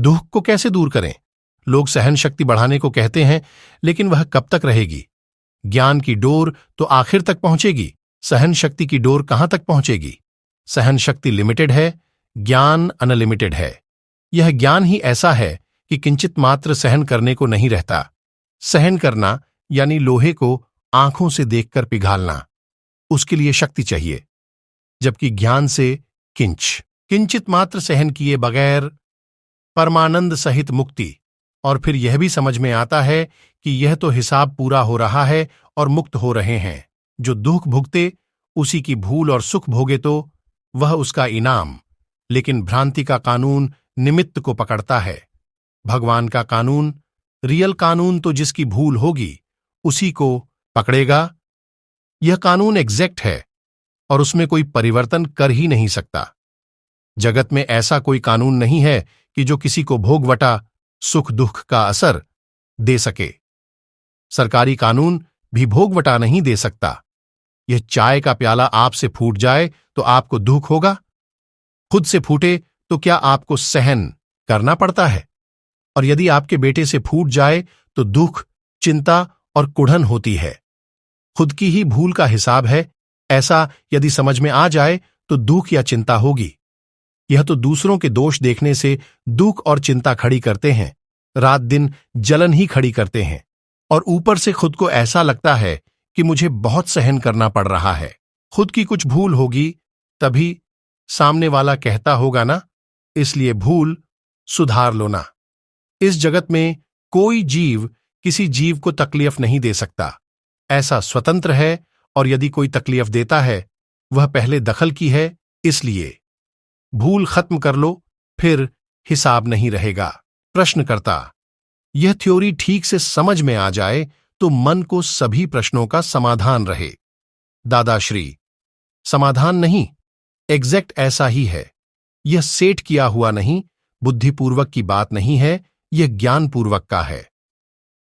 दुख को कैसे दूर करें? लोग सहन शक्ति बढ़ाने को कहते हैं, लेकिन वह कब तक रहेगी? ज्ञान की डोर तो आखिर तक पहुंचेगी, सहन शक्ति की डोर कहां तक पहुंचेगी? सहन शक्ति लिमिटेड है, ज्ञान अनलिमिटेड है। यह ज्ञान ही ऐसा है कि किंचित मात्र सहन करने को नहीं रहता। सहन करना यानी लोहे को आंखों से देखकर पिघालना, उसके लिए शक्ति चाहिए, जबकि ज्ञान से किंचित मात्र सहन किए बगैर परमानंद सहित मुक्ति। और फिर यह भी समझ में आता है कि यह तो हिसाब पूरा हो रहा है और मुक्त हो रहे हैं। जो दुख भुगते उसी की भूल और सुख भोगे तो वह उसका इनाम। लेकिन भ्रांति का कानून निमित्त को पकड़ता है। भगवान का कानून, रियल कानून तो जिसकी भूल होगी उसी को पकड़ेगा। यह कानून एग्जैक्ट है और उसमें कोई परिवर्तन कर ही नहीं सकता। जगत में ऐसा कोई कानून नहीं है कि जो किसी को भोगवटा सुख दुख का असर दे सके। सरकारी कानून भी भोगवटा नहीं दे सकता। यह चाय का प्याला आपसे फूट जाए तो आपको दुख होगा? खुद से फूटे तो क्या आपको सहन करना पड़ता है? और यदि आपके बेटे से फूट जाए तो दुख, चिंता और कुढ़न होती है। खुद की ही भूल का हिसाब है, ऐसा यदि समझ में आ जाए तो दुख या चिंता होगी। यह तो दूसरों के दोष देखने से दुख और चिंता खड़ी करते हैं, रात दिन जलन ही खड़ी करते हैं, और ऊपर से खुद को ऐसा लगता है कि मुझे बहुत सहन करना पड़ रहा है। खुद की कुछ भूल होगी तभी सामने वाला कहता होगा ना, इसलिए भूल सुधार लो ना। इस जगत में कोई जीव किसी जीव को तकलीफ नहीं दे सकता, ऐसा स्वतंत्र है, और यदि कोई तकलीफ देता है वह पहले दखल की है। इसलिए भूल खत्म कर लो, फिर हिसाब नहीं रहेगा। प्रश्नकर्ता, यह थ्योरी ठीक से समझ में आ जाए तो मन को सभी प्रश्नों का समाधान रहे। दादाश्री, समाधान नहीं, एग्जैक्ट ऐसा ही है। यह सेट किया हुआ नहीं, बुद्धिपूर्वक की बात नहीं है, यह ज्ञानपूर्वक का है।